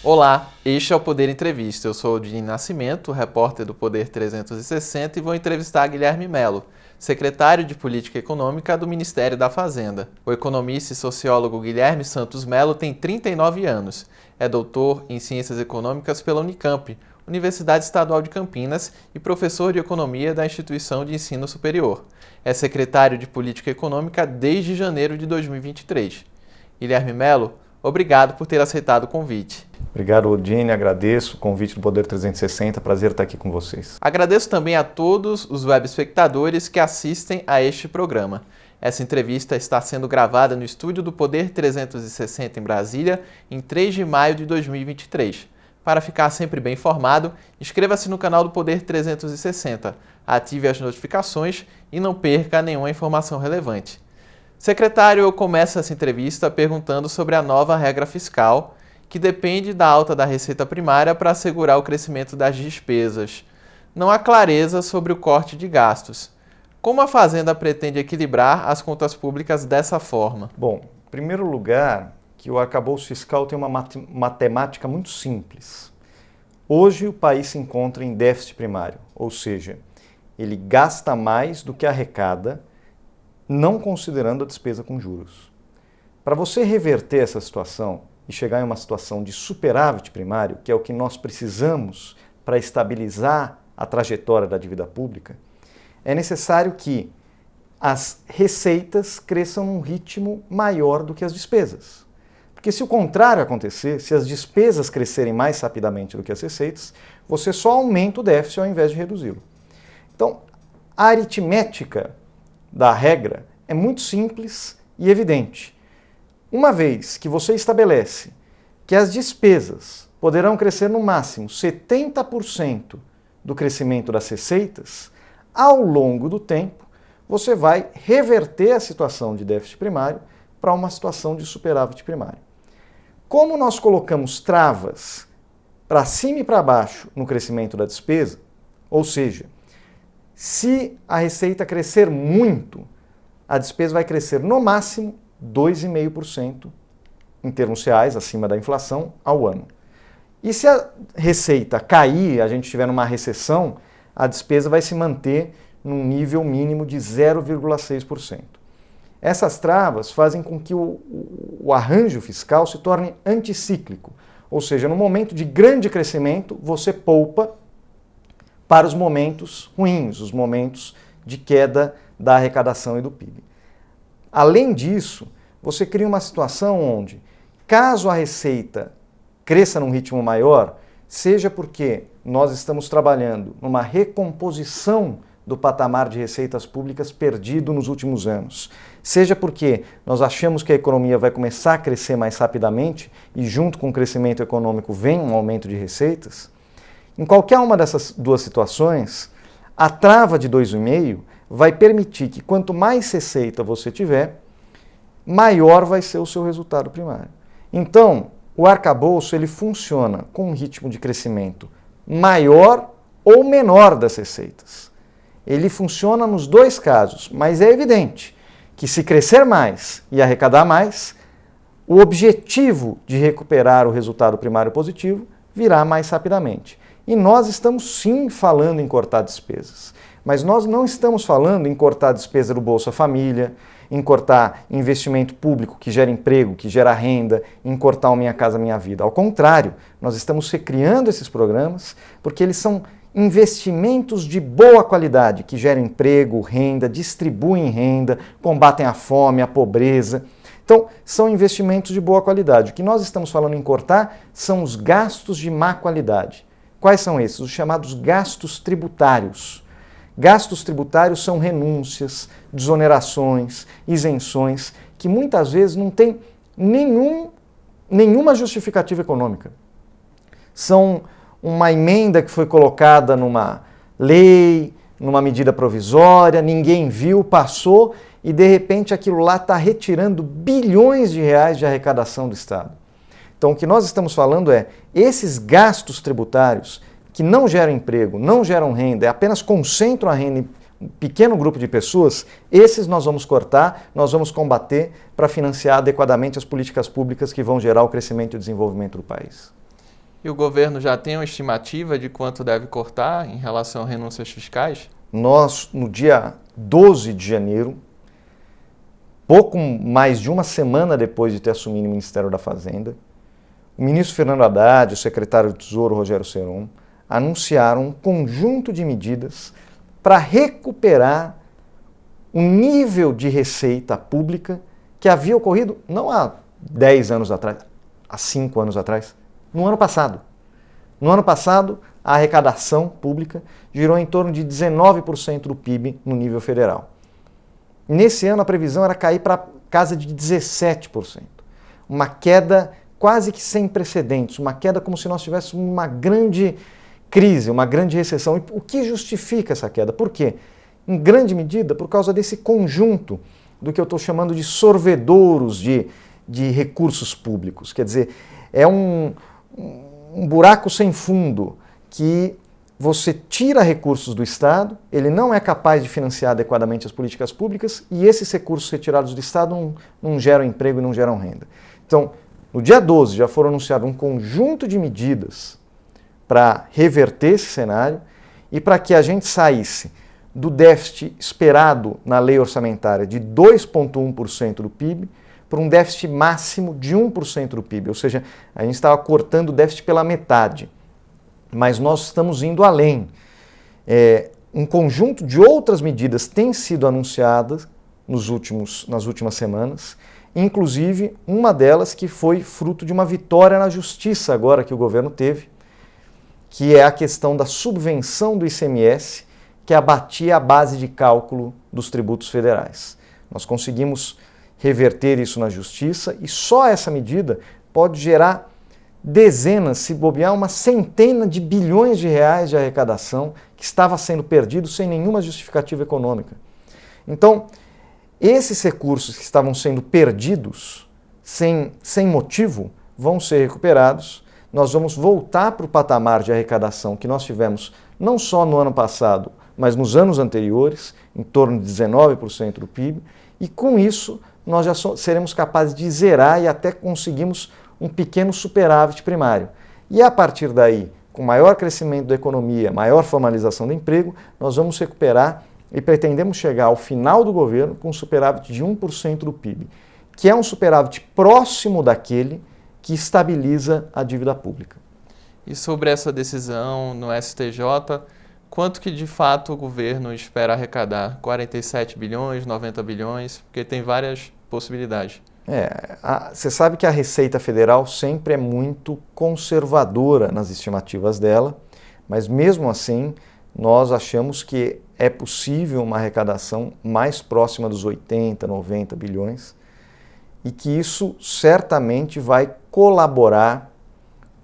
Olá, este é o Poder Entrevista. Eu sou o Dini Nascimento, repórter do Poder 360 e vou entrevistar Guilherme Mello, secretário de Política Econômica do Ministério da Fazenda. O economista e sociólogo Guilherme Santos Mello tem 39 anos. É doutor em Ciências Econômicas pela Unicamp, Universidade Estadual de Campinas, e professor de Economia da Instituição de Ensino Superior. É secretário de Política Econômica desde janeiro de 2023. Guilherme Mello, obrigado por ter aceitado o convite. Obrigado, Dini. Agradeço o convite do Poder 360. Prazer estar aqui com vocês. Agradeço também a todos os web espectadores que assistem a este programa. Essa entrevista está sendo gravada no estúdio do Poder 360 em Brasília, em 3 de maio de 2023. Para ficar sempre bem informado, inscreva-se no canal do Poder 360, ative as notificações e não perca nenhuma informação relevante. Secretário, eu começo essa entrevista perguntando sobre a nova regra fiscal, que depende da alta da receita primária para assegurar o crescimento das despesas. Não há clareza sobre o corte de gastos. Como a Fazenda pretende equilibrar as contas públicas dessa forma? Bom, em primeiro lugar, que o arcabouço fiscal tem uma matemática muito simples. Hoje o país se encontra em déficit primário, ou seja, ele gasta mais do que arrecada, não considerando a despesa com juros. Para você reverter essa situação e chegar em uma situação de superávit primário, que é o que nós precisamos para estabilizar a trajetória da dívida pública, é necessário que as receitas cresçam num ritmo maior do que as despesas. Porque se o contrário acontecer, se as despesas crescerem mais rapidamente do que as receitas, você só aumenta o déficit ao invés de reduzi-lo. Então, a aritmética da regra é muito simples e evidente. Uma vez que você estabelece que as despesas poderão crescer no máximo 70% do crescimento das receitas, ao longo do tempo, você vai reverter a situação de déficit primário para uma situação de superávit primário. Como nós colocamos travas para cima e para baixo no crescimento da despesa, ou seja, se a receita crescer muito, a despesa vai crescer no máximo 2,5% em termos reais, acima da inflação, ao ano. E se a receita cair, a gente estiver numa recessão, a despesa vai se manter num nível mínimo de 0,6%. Essas travas fazem com que o arranjo fiscal se torne anticíclico, ou seja, no momento de grande crescimento, você poupa para os momentos ruins, os momentos de queda da arrecadação e do PIB. Além disso, você cria uma situação onde, caso a receita cresça num ritmo maior, seja porque nós estamos trabalhando numa recomposição do patamar de receitas públicas perdido nos últimos anos, seja porque nós achamos que a economia vai começar a crescer mais rapidamente e junto com o crescimento econômico vem um aumento de receitas, em qualquer uma dessas duas situações, a trava de 2,5 vai permitir que quanto mais receita você tiver, maior vai ser o seu resultado primário. Então, o arcabouço ele funciona com um ritmo de crescimento maior ou menor das receitas. Ele funciona nos dois casos, mas é evidente que se crescer mais e arrecadar mais, o objetivo de recuperar o resultado primário positivo virá mais rapidamente. E nós estamos sim falando em cortar despesas, mas nós não estamos falando em cortar a despesa do Bolsa Família, em cortar investimento público que gera emprego, que gera renda, em cortar o Minha Casa Minha Vida. Ao contrário, nós estamos recriando esses programas porque eles são investimentos de boa qualidade, que geram emprego, renda, distribuem renda, combatem a fome, a pobreza. Então, são investimentos de boa qualidade. O que nós estamos falando em cortar são os gastos de má qualidade. Quais são esses? Os chamados gastos tributários. Gastos tributários são renúncias, desonerações, isenções, que muitas vezes não têm nenhuma justificativa econômica. São uma emenda que foi colocada numa lei, numa medida provisória, ninguém viu, passou e de repente aquilo lá está retirando bilhões de reais de arrecadação do Estado. Então o que nós estamos falando é, esses gastos tributários que não geram emprego, não geram renda, apenas concentram a renda em um pequeno grupo de pessoas, esses nós vamos cortar, nós vamos combater para financiar adequadamente as políticas públicas que vão gerar o crescimento e o desenvolvimento do país. E o governo já tem uma estimativa de quanto deve cortar em relação a renúncias fiscais? Nós, no dia 12 de janeiro, pouco mais de uma semana depois de ter assumido o Ministério da Fazenda, o ministro Fernando Haddad e o secretário do Tesouro, Rogério Seron, anunciaram um conjunto de medidas para recuperar o nível de receita pública que havia ocorrido não há 10 anos atrás, há 5 anos atrás, no ano passado. No ano passado, a arrecadação pública girou em torno de 19% do PIB no nível federal. Nesse ano, a previsão era cair para casa de 17%. Uma queda quase que sem precedentes, uma queda como se nós tivéssemos uma grande crise, uma grande recessão. E o que justifica essa queda? Por quê? Em grande medida por causa desse conjunto do que eu estou chamando de sorvedouros de recursos públicos. Quer dizer, é um buraco sem fundo que você tira recursos do Estado, ele não é capaz de financiar adequadamente as políticas públicas e esses recursos retirados do Estado não geram emprego e não geram renda. Então, no dia 12 já foram anunciados um conjunto de medidas para reverter esse cenário e para que a gente saísse do déficit esperado na lei orçamentária de 2,1% do PIB para um déficit máximo de 1% do PIB, ou seja, a gente estava cortando o déficit pela metade, mas nós estamos indo além. Um conjunto de outras medidas tem sido anunciadas nas últimas semanas, inclusive uma delas que foi fruto de uma vitória na justiça agora que o governo teve, que é a questão da subvenção do ICMS, que abatia a base de cálculo dos tributos federais. Nós conseguimos reverter isso na justiça e só essa medida pode gerar dezenas, se bobear, uma centena de bilhões de reais de arrecadação que estava sendo perdido sem nenhuma justificativa econômica. Então, esses recursos que estavam sendo perdidos sem motivo vão ser recuperados. Nós vamos voltar para o patamar de arrecadação que nós tivemos não só no ano passado, mas nos anos anteriores, em torno de 19% do PIB, e com isso nós já seremos capazes de zerar e até conseguimos um pequeno superávit primário. E a partir daí, com maior crescimento da economia, maior formalização do emprego, nós vamos recuperar e pretendemos chegar ao final do governo com um superávit de 1% do PIB, que é um superávit próximo daquele que estabiliza a dívida pública. E sobre essa decisão no STJ, quanto que de fato o governo espera arrecadar? 47 bilhões, 90 bilhões? Porque tem várias possibilidades. Você sabe que a Receita Federal sempre é muito conservadora nas estimativas dela, mas mesmo assim nós achamos que é possível uma arrecadação mais próxima dos 80, 90 bilhões e que isso certamente vai colaborar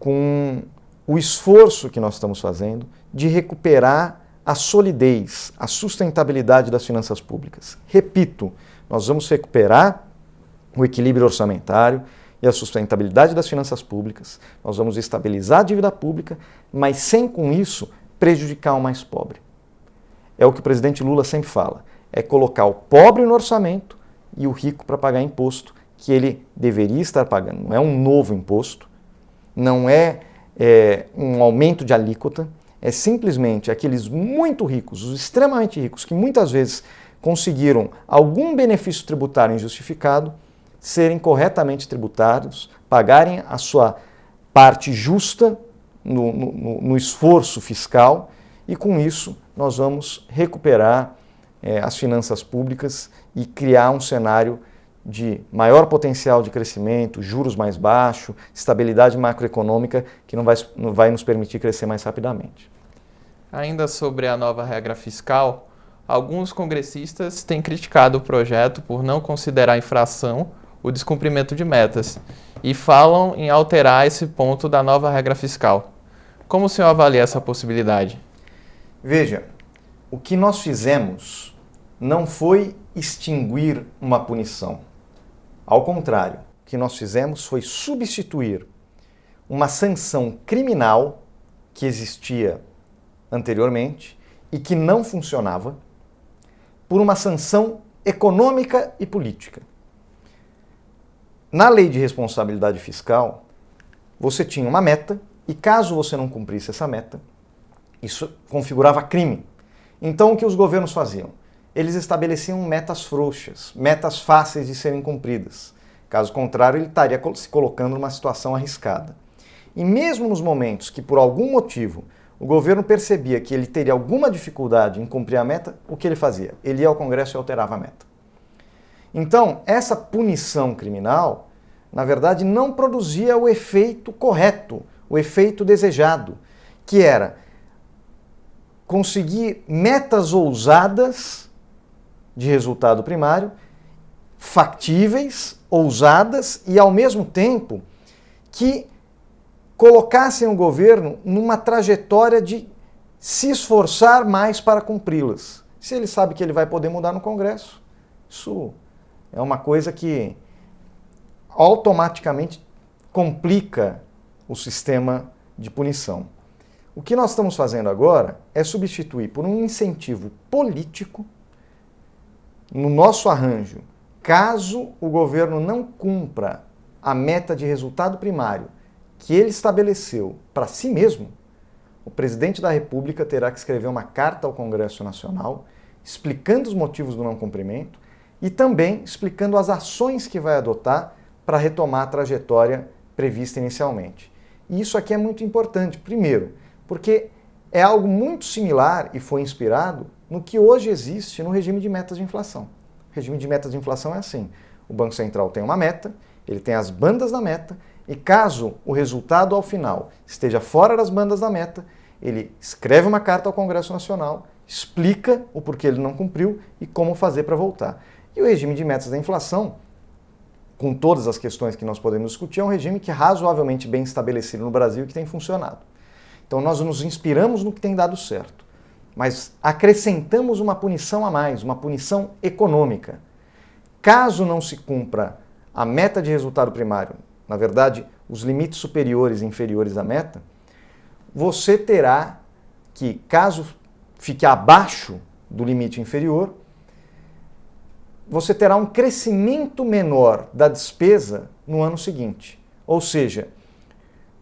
com o esforço que nós estamos fazendo de recuperar a solidez, a sustentabilidade das finanças públicas. Repito, nós vamos recuperar o equilíbrio orçamentário e a sustentabilidade das finanças públicas, nós vamos estabilizar a dívida pública, mas sem com isso prejudicar o mais pobre. É o que o presidente Lula sempre fala, é colocar o pobre no orçamento e o rico para pagar imposto, que ele deveria estar pagando. Não é um novo imposto, não é um aumento de alíquota, é simplesmente aqueles muito ricos, os extremamente ricos, que muitas vezes conseguiram algum benefício tributário injustificado, serem corretamente tributados, pagarem a sua parte justa no esforço fiscal e com isso nós vamos recuperar as finanças públicas e criar um cenário de maior potencial de crescimento, juros mais baixos, estabilidade macroeconômica que não vai nos permitir crescer mais rapidamente. Ainda sobre a nova regra fiscal, alguns congressistas têm criticado o projeto por não considerar infração o descumprimento de metas e falam em alterar esse ponto da nova regra fiscal. Como o senhor avalia essa possibilidade? Veja, o que nós fizemos não foi extinguir uma punição. Ao contrário, o que nós fizemos foi substituir uma sanção criminal que existia anteriormente e que não funcionava por uma sanção econômica e política. Na lei de responsabilidade fiscal, você tinha uma meta E caso você não cumprisse essa meta, isso configurava crime. Então o que os governos faziam? Eles estabeleciam metas frouxas, metas fáceis de serem cumpridas. Caso contrário, ele estaria se colocando numa situação arriscada. E mesmo nos momentos que, por algum motivo, o governo percebia que ele teria alguma dificuldade em cumprir a meta, o que ele fazia? Ele ia ao Congresso e alterava a meta. Então, essa punição criminal, na verdade, não produzia o efeito correto, o efeito desejado, que era conseguir metas ousadas de resultado primário, factíveis, ousadas e, ao mesmo tempo, que colocassem o governo numa trajetória de se esforçar mais para cumpri-las. Se ele sabe que ele vai poder mudar no Congresso, isso é uma coisa que automaticamente complica o sistema de punição. O que nós estamos fazendo agora é substituir por um incentivo político no nosso arranjo. Caso o governo não cumpra a meta de resultado primário que ele estabeleceu para si mesmo, o presidente da República terá que escrever uma carta ao Congresso Nacional explicando os motivos do não cumprimento e também explicando as ações que vai adotar para retomar a trajetória prevista inicialmente. E isso aqui é muito importante, primeiro, porque é algo muito similar e foi inspirado no que hoje existe no regime de metas de inflação. O regime de metas de inflação é assim: o Banco Central tem uma meta, ele tem as bandas da meta, e caso o resultado ao final esteja fora das bandas da meta, ele escreve uma carta ao Congresso Nacional, explica o porquê ele não cumpriu e como fazer para voltar. E o regime de metas da inflação, com todas as questões que nós podemos discutir, é um regime que é razoavelmente bem estabelecido no Brasil e que tem funcionado. Então nós nos inspiramos no que tem dado certo, mas acrescentamos uma punição a mais, uma punição econômica. Caso não se cumpra a meta de resultado primário, na verdade, os limites superiores e inferiores à meta, você terá que, caso fique abaixo do limite inferior, você terá um crescimento menor da despesa no ano seguinte. Ou seja,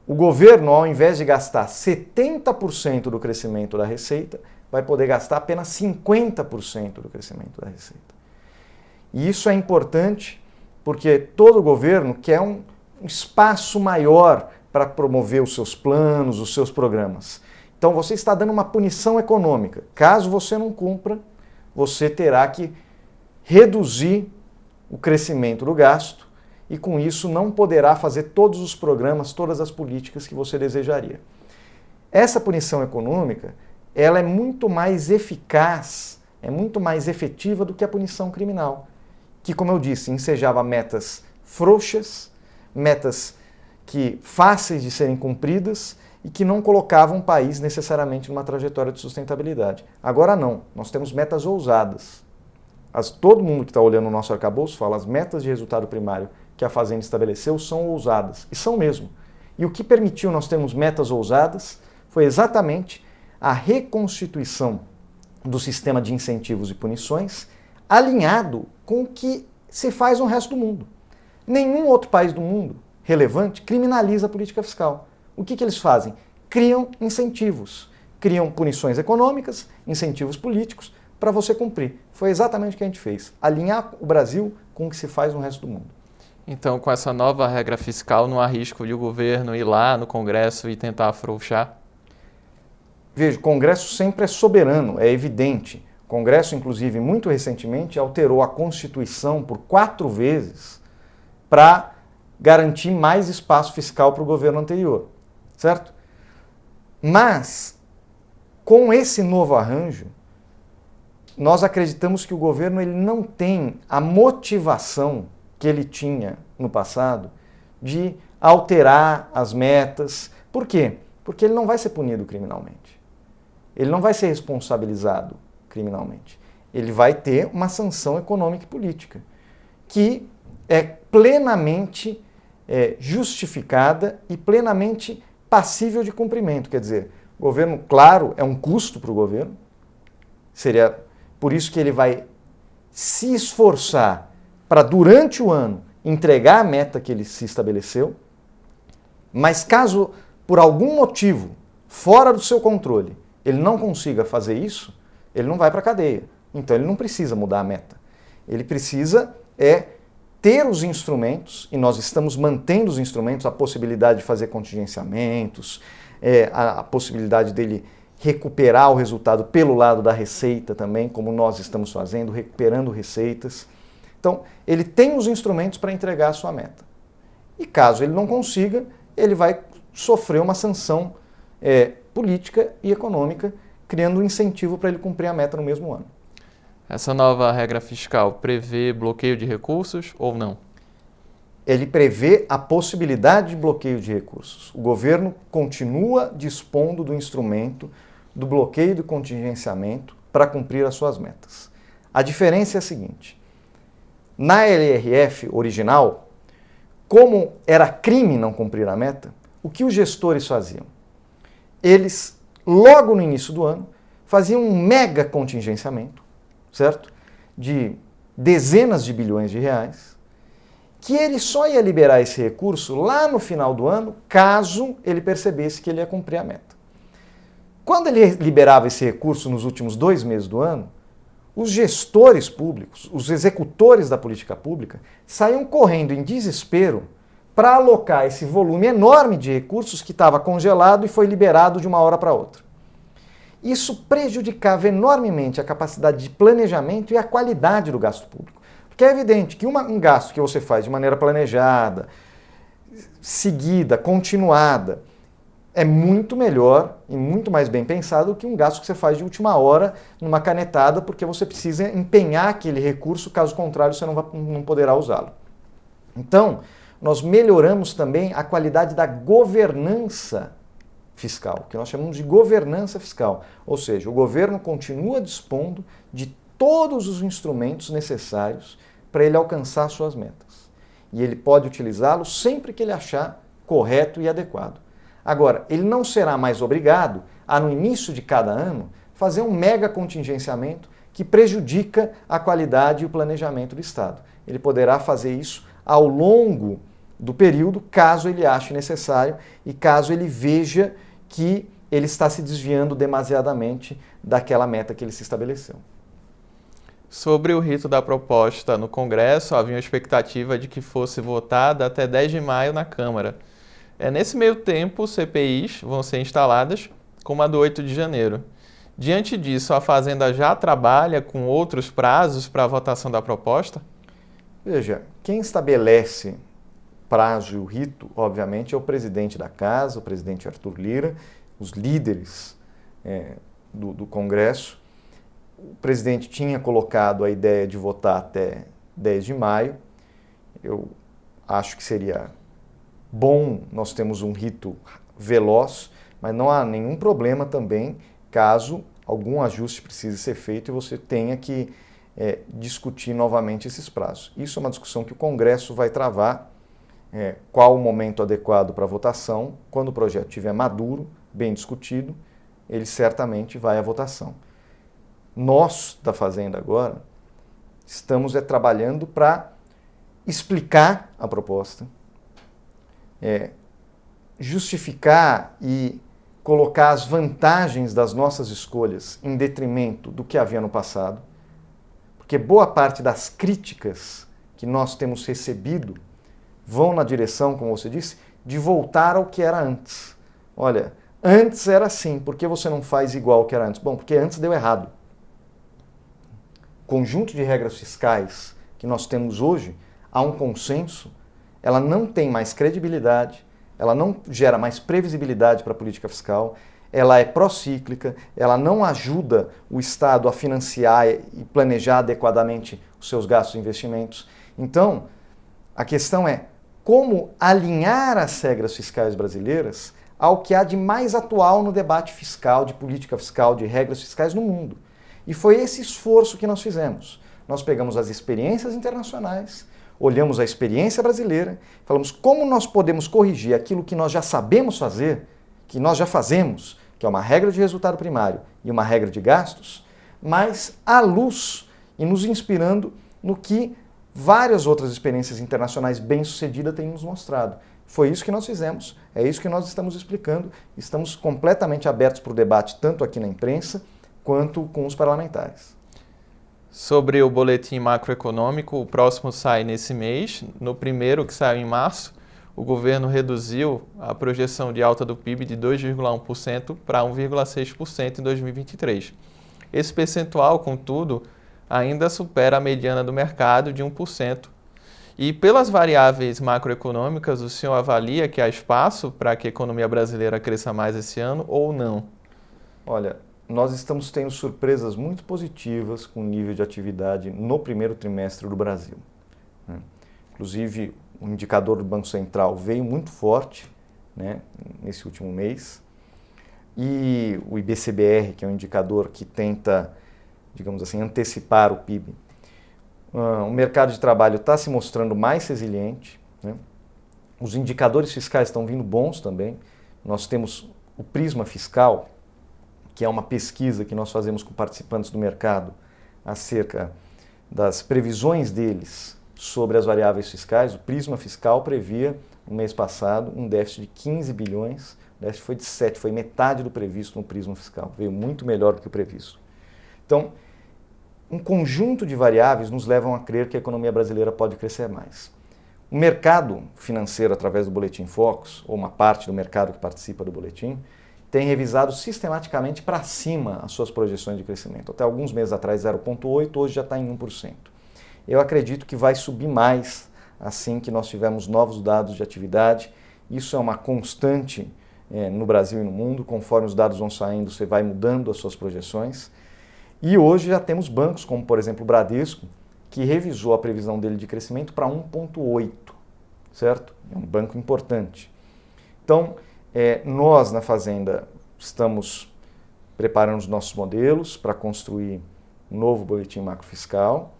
o governo, ao invés de gastar 70% do crescimento da receita, vai poder gastar apenas 50% do crescimento da receita. E isso é importante porque todo governo quer um espaço maior para promover os seus planos, os seus programas. Então você está dando uma punição econômica. Caso você não cumpra, você terá que reduzir o crescimento do gasto e com isso não poderá fazer todos os programas, todas as políticas que você desejaria. Essa punição econômica, ela é muito mais eficaz, é muito mais efetiva do que a punição criminal, que, como eu disse, ensejava metas frouxas, metas que fáceis de serem cumpridas e que não colocavam o país necessariamente numa trajetória de sustentabilidade. Agora não, nós temos metas ousadas. Todo mundo que está olhando o nosso arcabouço fala as metas de resultado primário que a Fazenda estabeleceu são ousadas, e são mesmo. E o que permitiu nós termos metas ousadas foi exatamente a reconstituição do sistema de incentivos e punições alinhado com o que se faz no resto do mundo. Nenhum outro país do mundo relevante criminaliza a política fiscal. O que eles fazem? Criam incentivos, criam punições econômicas, incentivos políticos para você cumprir. Foi exatamente o que a gente fez, alinhar o Brasil com o que se faz no resto do mundo. Então, com essa nova regra fiscal, não há risco de o governo ir lá no Congresso e tentar afrouxar? Veja, o Congresso sempre é soberano, é evidente. O Congresso, inclusive, muito recentemente, alterou a Constituição por 4 vezes para garantir mais espaço fiscal para o governo anterior, certo? Mas, com esse novo arranjo, nós acreditamos que o governo ele não tem a motivação que ele tinha no passado de alterar as metas. Por quê? Porque ele não vai ser punido criminalmente. Ele não vai ser responsabilizado criminalmente. Ele vai ter uma sanção econômica e política, que é plenamente justificada e plenamente passível de cumprimento. Quer dizer, o governo, claro, é um custo para o governo, seria por isso que ele vai se esforçar para, durante o ano, entregar a meta que ele se estabeleceu, mas caso por algum motivo, fora do seu controle, ele não consiga fazer isso, ele não vai para a cadeia. Então ele não precisa mudar a meta. Ele precisa ter os instrumentos, e nós estamos mantendo os instrumentos, a possibilidade de fazer contingenciamentos, a possibilidade dele recuperar o resultado pelo lado da receita também, como nós estamos fazendo, recuperando receitas. Então, ele tem os instrumentos para entregar a sua meta. E caso ele não consiga, ele vai sofrer uma sanção política e econômica, criando um incentivo para ele cumprir a meta no mesmo ano. Essa nova regra fiscal prevê bloqueio de recursos ou não? Ele prevê a possibilidade de bloqueio de recursos. O governo continua dispondo do instrumento do bloqueio do contingenciamento para cumprir as suas metas. A diferença é a seguinte: na LRF original, como era crime não cumprir a meta, o que os gestores faziam? Eles, logo no início do ano, faziam um mega contingenciamento, certo? De dezenas de bilhões de reais, que ele só ia liberar esse recurso lá no final do ano, caso ele percebesse que ele ia cumprir a meta. Quando ele liberava esse recurso nos últimos 2 meses do ano, os gestores públicos, os executores da política pública, saíam correndo em desespero para alocar esse volume enorme de recursos que estava congelado e foi liberado de uma hora para outra. Isso prejudicava enormemente a capacidade de planejamento e a qualidade do gasto público. Porque é evidente que um gasto que você faz de maneira planejada, seguida, continuada, é muito melhor e muito mais bem pensado do que um gasto que você faz de última hora, numa canetada, porque você precisa empenhar aquele recurso, caso contrário você não poderá usá-lo. Então, nós melhoramos também a qualidade da governança fiscal, que nós chamamos de governança fiscal. Ou seja, o governo continua dispondo de todos os instrumentos necessários para ele alcançar suas metas. E ele pode utilizá-los sempre que ele achar correto e adequado. Agora, ele não será mais obrigado a, no início de cada ano, fazer um mega contingenciamento que prejudica a qualidade e o planejamento do Estado. Ele poderá fazer isso ao longo do período, caso ele ache necessário e caso ele veja que ele está se desviando demasiadamente daquela meta que ele se estabeleceu. Sobre o rito da proposta no Congresso, havia uma expectativa de que fosse votada até 10 de maio na Câmara. Nesse meio tempo, CPIs vão ser instaladas, como a do 8 de janeiro. Diante disso, a Fazenda já trabalha com outros prazos para a votação da proposta? Veja, quem estabelece prazo e o rito, obviamente, é o presidente da Casa, o presidente Arthur Lira, os líderes do Congresso. O presidente tinha colocado a ideia de votar até 10 de maio. Eu acho que seria bom nós temos um rito veloz, mas não há nenhum problema também caso algum ajuste precise ser feito e você tenha que discutir novamente esses prazos. Isso é uma discussão que o Congresso vai travar, qual o momento adequado para a votação. Quando o projeto estiver maduro, bem discutido, ele certamente vai à votação. Nós, da Fazenda agora, estamos trabalhando para explicar a proposta, justificar e colocar as vantagens das nossas escolhas em detrimento do que havia no passado, porque boa parte das críticas que nós temos recebido vão na direção, como você disse, de voltar ao que era antes. Olha, antes era assim, por que você não faz igual ao que era antes? Bom, porque antes deu errado. O conjunto de regras fiscais que nós temos hoje, há um consenso, ela não tem mais credibilidade, ela não gera mais previsibilidade para a política fiscal, ela é procíclica, ela não ajuda o Estado a financiar e planejar adequadamente os seus gastos e investimentos. Então, a questão é como alinhar as regras fiscais brasileiras ao que há de mais atual no debate fiscal, de política fiscal, de regras fiscais no mundo. E foi esse esforço que nós fizemos. Nós pegamos as experiências internacionais, olhamos a experiência brasileira, falamos como nós podemos corrigir aquilo que nós já sabemos fazer, que nós já fazemos, que é uma regra de resultado primário e uma regra de gastos, mas à luz e nos inspirando no que várias outras experiências internacionais bem-sucedidas têm nos mostrado. Foi isso que nós fizemos, é isso que nós estamos explicando, estamos completamente abertos para o debate, tanto aqui na imprensa, quanto com os parlamentares. Sobre o boletim macroeconômico, o próximo sai nesse mês. No primeiro, que saiu em março, o governo reduziu a projeção de alta do PIB de 2,1% para 1,6% em 2023. Esse percentual, contudo, ainda supera a mediana do mercado de 1%. E pelas variáveis macroeconômicas, o senhor avalia que há espaço para que a economia brasileira cresça mais esse ano ou não? Olha, nós estamos tendo surpresas muito positivas com o nível de atividade no primeiro trimestre do Brasil. Inclusive, o indicador do Banco Central veio muito forte, né, nesse último mês. E o IBCBR, que é um indicador que tenta, digamos assim, antecipar o PIB. O mercado de trabalho está se mostrando mais resiliente, né? Os indicadores fiscais estão vindo bons também. Nós temos o Prisma Fiscal, que é uma pesquisa que nós fazemos com participantes do mercado acerca das previsões deles sobre as variáveis fiscais. O Prisma Fiscal previa, no mês passado, um déficit de 15 bilhões, o déficit foi de 7, foi metade do previsto no Prisma Fiscal, veio muito melhor do que o previsto. Então, um conjunto de variáveis nos levam a crer que a economia brasileira pode crescer mais. O mercado financeiro, através do Boletim Focus, ou uma parte do mercado que participa do boletim, tem revisado sistematicamente para cima as suas projeções de crescimento. Até alguns meses atrás 0,8%, hoje já está em 1%. Eu acredito que vai subir mais assim que nós tivermos novos dados de atividade. Isso é uma constante no Brasil e no mundo. Conforme os dados vão saindo, você vai mudando as suas projeções. E hoje já temos bancos, como por exemplo o Bradesco, que revisou a previsão dele de crescimento para 1,8%, certo? É um banco importante. Então, nós na Fazenda estamos preparando os nossos modelos para construir um novo boletim macrofiscal,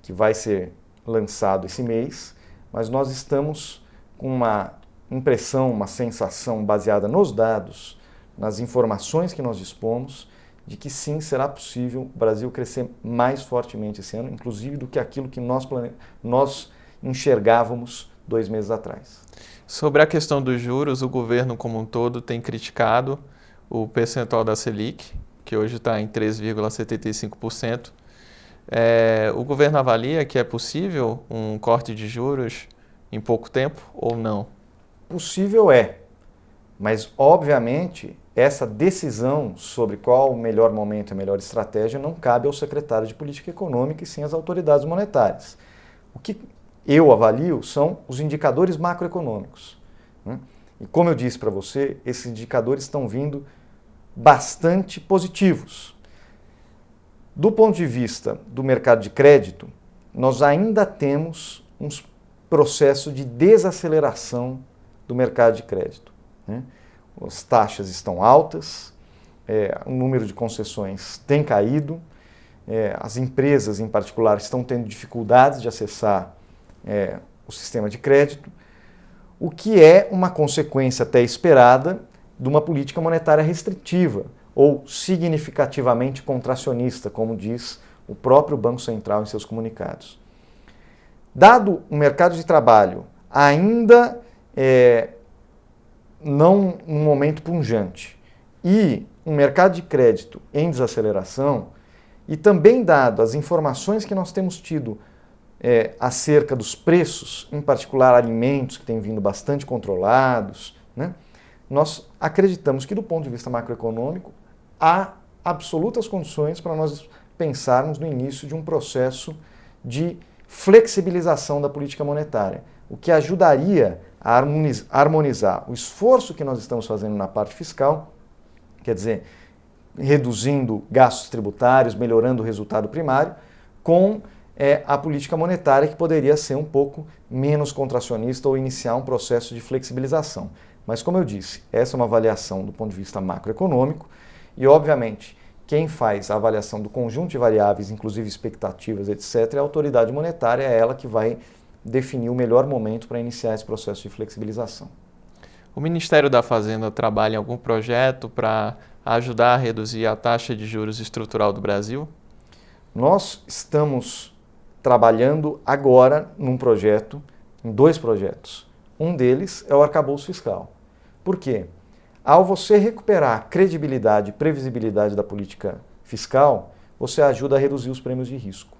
que vai ser lançado esse mês, mas nós estamos com uma impressão, uma sensação baseada nos dados, nas informações que nós dispomos, de que sim, será possível o Brasil crescer mais fortemente esse ano, inclusive do que aquilo que nós enxergávamos 2 meses atrás. Sobre a questão dos juros, o governo como um todo tem criticado o percentual da Selic, que hoje está em 3,75%. O governo avalia que é possível um corte de juros em pouco tempo ou não? Possível é, mas obviamente essa decisão sobre qual o melhor momento e a melhor estratégia não cabe ao secretário de Política Econômica e sim às autoridades monetárias. O que eu avalio são os indicadores macroeconômicos, né? E como eu disse para você, esses indicadores estão vindo bastante positivos. Do ponto de vista do mercado de crédito, nós ainda temos um processo de desaceleração do mercado de crédito, né? As taxas estão altas, o número de concessões tem caído, as empresas em particular estão tendo dificuldades de acessar o sistema de crédito, o que é uma consequência até esperada de uma política monetária restritiva ou significativamente contracionista, como diz o próprio Banco Central em seus comunicados. Dado o mercado de trabalho ainda não num momento punjante e um mercado de crédito em desaceleração, e também dado as informações que nós temos tido acerca dos preços, em particular alimentos que têm vindo bastante controlados, né, nós acreditamos que do ponto de vista macroeconômico há absolutas condições para nós pensarmos no início de um processo de flexibilização da política monetária, o que ajudaria a harmonizar o esforço que nós estamos fazendo na parte fiscal, quer dizer, reduzindo gastos tributários, melhorando o resultado primário, com a política monetária que poderia ser um pouco menos contracionista ou iniciar um processo de flexibilização. Mas como eu disse, essa é uma avaliação do ponto de vista macroeconômico e, obviamente, quem faz a avaliação do conjunto de variáveis, inclusive expectativas, etc., é a autoridade monetária, é ela que vai definir o melhor momento para iniciar esse processo de flexibilização. O Ministério da Fazenda trabalha em algum projeto para ajudar a reduzir a taxa de juros estrutural do Brasil? Nós estamos trabalhando agora num projeto, em 2 projetos. Um deles é o arcabouço fiscal. Por quê? Ao você recuperar a credibilidade e previsibilidade da política fiscal, você ajuda a reduzir os prêmios de risco.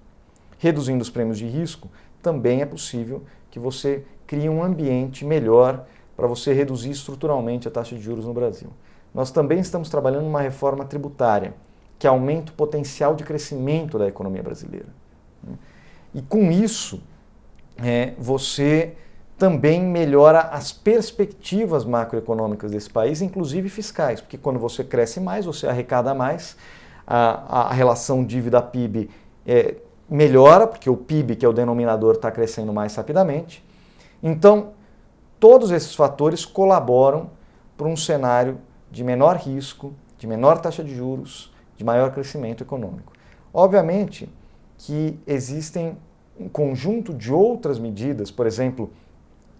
Reduzindo os prêmios de risco, também é possível que você crie um ambiente melhor para você reduzir estruturalmente a taxa de juros no Brasil. Nós também estamos trabalhando numa reforma tributária que aumenta o potencial de crescimento da economia brasileira. E com isso, você também melhora as perspectivas macroeconômicas desse país, inclusive fiscais, porque quando você cresce mais, você arrecada mais, a relação dívida-PIB melhora, porque o PIB, que é o denominador, está crescendo mais rapidamente. Então, todos esses fatores colaboram para um cenário de menor risco, de menor taxa de juros, de maior crescimento econômico. Obviamente que existem um conjunto de outras medidas, por exemplo,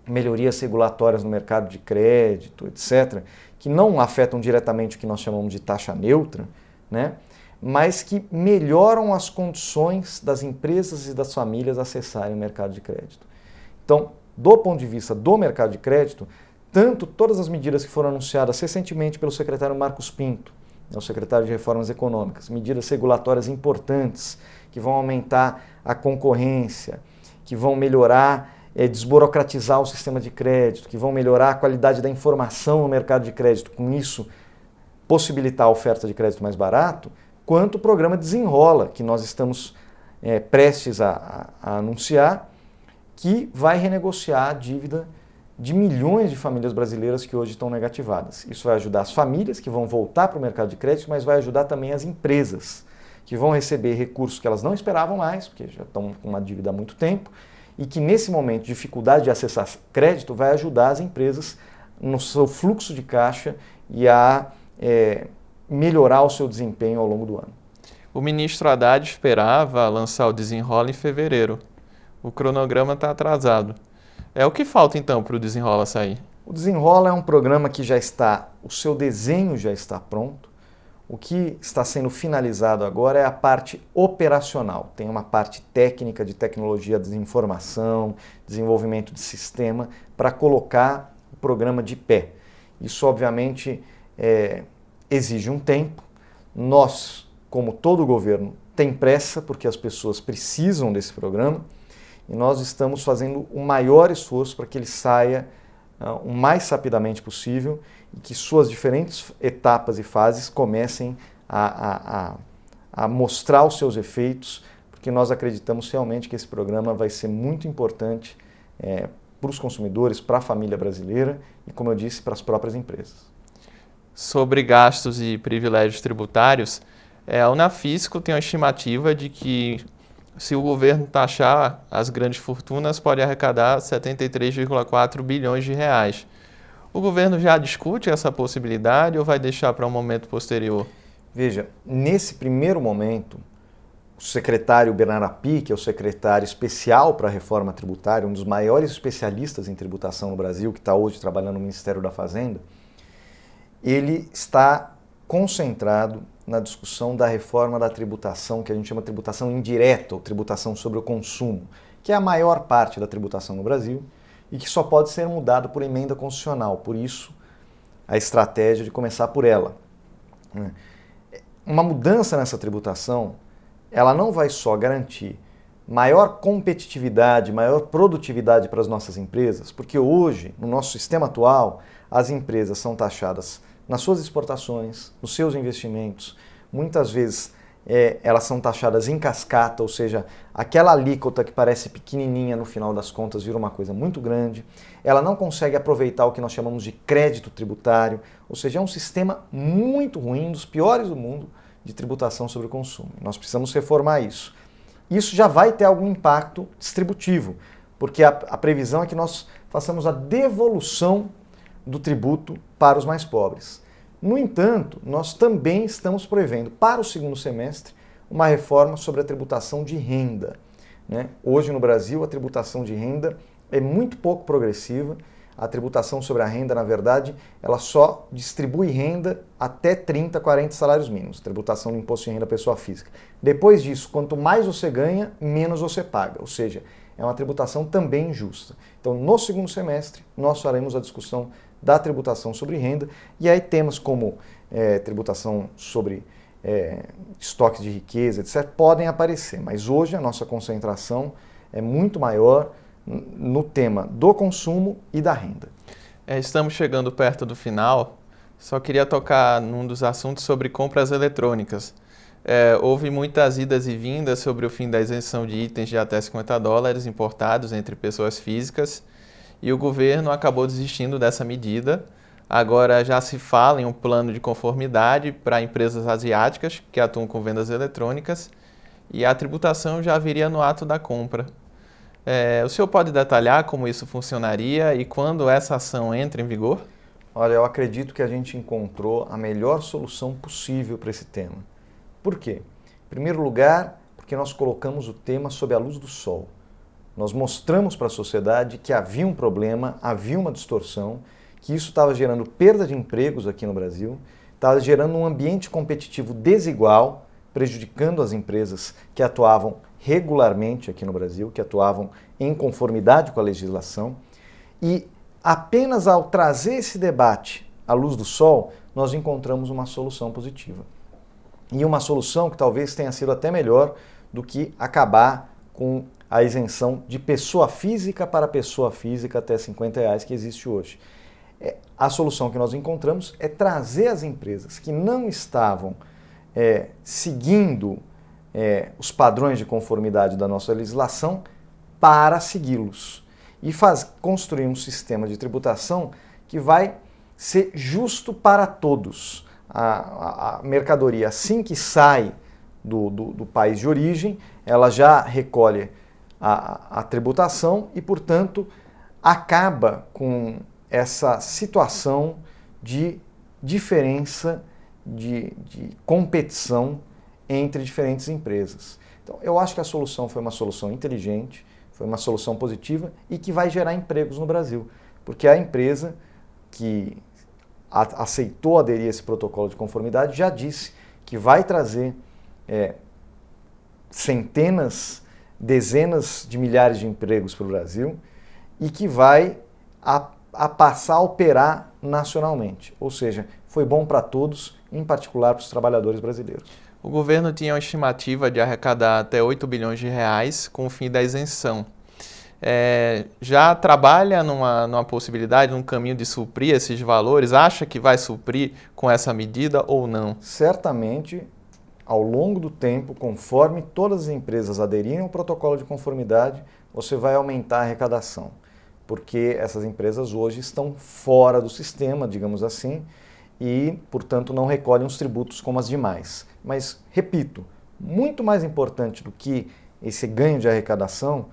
melhorias regulatórias no mercado de crédito, etc., que não afetam diretamente o que nós chamamos de taxa neutra, né? Mas que melhoram as condições das empresas e das famílias acessarem o mercado de crédito. Então, do ponto de vista do mercado de crédito, tanto todas as medidas que foram anunciadas recentemente pelo secretário Marcos Pinto, o secretário de Reformas Econômicas, medidas regulatórias importantes que vão aumentar a concorrência, que vão melhorar, desburocratizar o sistema de crédito, que vão melhorar a qualidade da informação no mercado de crédito, com isso possibilitar a oferta de crédito mais barato, quanto o programa Desenrola, que nós estamos prestes a anunciar, que vai renegociar a dívida de milhões de famílias brasileiras que hoje estão negativadas. Isso vai ajudar as famílias que vão voltar para o mercado de crédito, mas vai ajudar também as empresas, que vão receber recursos que elas não esperavam mais, porque já estão com uma dívida há muito tempo, e que nesse momento de dificuldade de acessar crédito vai ajudar as empresas no seu fluxo de caixa e a melhorar o seu desempenho ao longo do ano. O ministro Haddad esperava lançar o Desenrola em fevereiro. O cronograma está atrasado. O que falta então para o Desenrola sair? O Desenrola é um programa que o seu desenho já está pronto. O que está sendo finalizado agora é a parte operacional. Tem uma parte técnica de tecnologia de informação, desenvolvimento de sistema, para colocar o programa de pé. Isso, obviamente, exige um tempo. Nós, como todo governo, tem pressa, porque as pessoas precisam desse programa, e nós estamos fazendo o maior esforço para que ele saia o mais rapidamente possível e que suas diferentes etapas e fases comecem a mostrar os seus efeitos, porque nós acreditamos realmente que esse programa vai ser muito importante para os consumidores, para a família brasileira e, como eu disse, para as próprias empresas. Sobre gastos e privilégios tributários, a Unafisco tem uma estimativa de que, se o governo taxar as grandes fortunas, pode arrecadar 73,4 bilhões de reais. O governo já discute essa possibilidade ou vai deixar para um momento posterior? Veja, nesse primeiro momento, o secretário Bernardo Api, que é o secretário especial para a reforma tributária, um dos maiores especialistas em tributação no Brasil, que está hoje trabalhando no Ministério da Fazenda, ele está concentrado na discussão da reforma da tributação, que a gente chama de tributação indireta, ou tributação sobre o consumo, que é a maior parte da tributação no Brasil e que só pode ser mudado por emenda constitucional. Por isso, a estratégia de começar por ela. Uma mudança nessa tributação, ela não vai só garantir maior competitividade, maior produtividade para as nossas empresas, porque hoje, no nosso sistema atual, as empresas são taxadas nas suas exportações, nos seus investimentos. Muitas vezes elas são taxadas em cascata, ou seja, aquela alíquota que parece pequenininha no final das contas vira uma coisa muito grande. Ela não consegue aproveitar o que nós chamamos de crédito tributário, ou seja, é um sistema muito ruim, um dos piores do mundo de tributação sobre o consumo. Nós precisamos reformar isso. Isso já vai ter algum impacto distributivo, porque a previsão é que nós façamos a devolução do tributo para os mais pobres. No entanto, nós também estamos prevendo para o segundo semestre uma reforma sobre a tributação de renda. Hoje no Brasil a tributação de renda é muito pouco progressiva. A tributação sobre a renda, na verdade, ela só distribui renda até 30, 40 salários mínimos, tributação do imposto de renda à pessoa física. Depois disso, quanto mais você ganha, menos você paga. Ou seja, é uma tributação também injusta. Então, no segundo semestre, nós faremos a discussão da tributação sobre renda, e aí temas como tributação sobre estoques de riqueza, etc., podem aparecer, mas hoje a nossa concentração é muito maior no tema do consumo e da renda. Estamos chegando perto do final, só queria tocar num dos assuntos sobre compras eletrônicas. Houve muitas idas e vindas sobre o fim da isenção de itens de até $50 importados entre pessoas físicas, e o governo acabou desistindo dessa medida. Agora já se fala em um plano de conformidade para empresas asiáticas que atuam com vendas eletrônicas, e a tributação já viria no ato da compra. O senhor pode detalhar como isso funcionaria e quando essa ação entra em vigor? Olha, eu acredito que a gente encontrou a melhor solução possível para esse tema. Por quê? Em primeiro lugar, porque nós colocamos o tema sob a luz do sol. Nós mostramos para a sociedade que havia um problema, havia uma distorção, que isso estava gerando perda de empregos aqui no Brasil, estava gerando um ambiente competitivo desigual, prejudicando as empresas que atuavam regularmente aqui no Brasil, que atuavam em conformidade com a legislação. E apenas ao trazer esse debate à luz do sol, nós encontramos uma solução positiva. E uma solução que talvez tenha sido até melhor do que acabar com a isenção de pessoa física para pessoa física até R$50 que existe hoje. A solução que nós encontramos é trazer as empresas que não estavam seguindo os padrões de conformidade da nossa legislação para segui-los e construir um sistema de tributação que vai ser justo para todos. A mercadoria, assim que sai do país de origem, ela já recolhe a tributação e, portanto, acaba com essa situação de diferença, de competição entre diferentes empresas. Então, eu acho que a solução foi uma solução inteligente, foi uma solução positiva e que vai gerar empregos no Brasil, porque a empresa que aceitou aderir a esse protocolo de conformidade já disse que vai trazer centenas, dezenas de milhares de empregos para o Brasil e que vai passar a operar nacionalmente. Ou seja, foi bom para todos, em particular para os trabalhadores brasileiros. O governo tinha uma estimativa de arrecadar até R$8 bilhões com o fim da isenção. Já trabalha numa possibilidade, num caminho de suprir esses valores? Acha que vai suprir com essa medida ou não? Certamente, ao longo do tempo, conforme todas as empresas aderirem ao protocolo de conformidade, você vai aumentar a arrecadação, porque essas empresas hoje estão fora do sistema, digamos assim, e, portanto, não recolhem os tributos como as demais. Mas, repito, muito mais importante do que esse ganho de arrecadação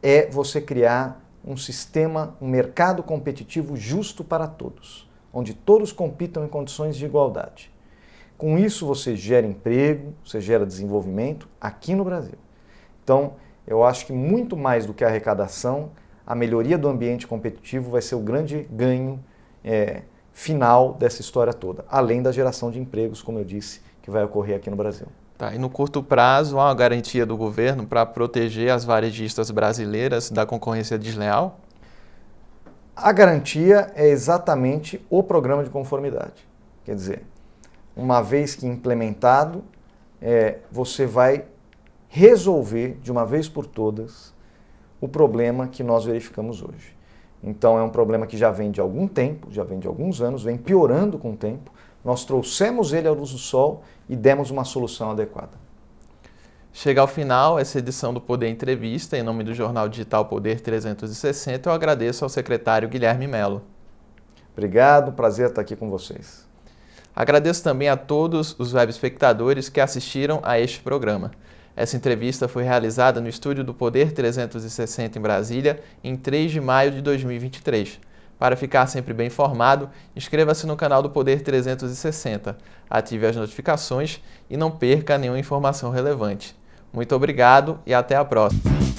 é você criar um sistema, um mercado competitivo justo para todos, onde todos compitam em condições de igualdade. Com isso você gera emprego, você gera desenvolvimento aqui no Brasil. Então, eu acho que muito mais do que a arrecadação, a melhoria do ambiente competitivo vai ser o grande ganho final dessa história toda, além da geração de empregos, como eu disse, que vai ocorrer aqui no Brasil. E no curto prazo, há uma garantia do governo para proteger as varejistas brasileiras da concorrência desleal? A garantia é exatamente o programa de conformidade. Quer dizer, uma vez que implementado, você vai resolver de uma vez por todas o problema que nós verificamos hoje. Então é um problema que já vem de algum tempo, já vem de alguns anos, vem piorando com o tempo. Nós trouxemos ele à luz do sol e demos uma solução adequada. Chega ao final essa edição do Poder Entrevista. Em nome do jornal digital Poder 360, eu agradeço ao secretário Guilherme Mello. Obrigado, prazer estar aqui com vocês. Agradeço também a todos os web espectadores que assistiram a este programa. Essa entrevista foi realizada no estúdio do Poder 360 em Brasília, em 3 de maio de 2023. Para ficar sempre bem informado, inscreva-se no canal do Poder 360, ative as notificações e não perca nenhuma informação relevante. Muito obrigado e até a próxima!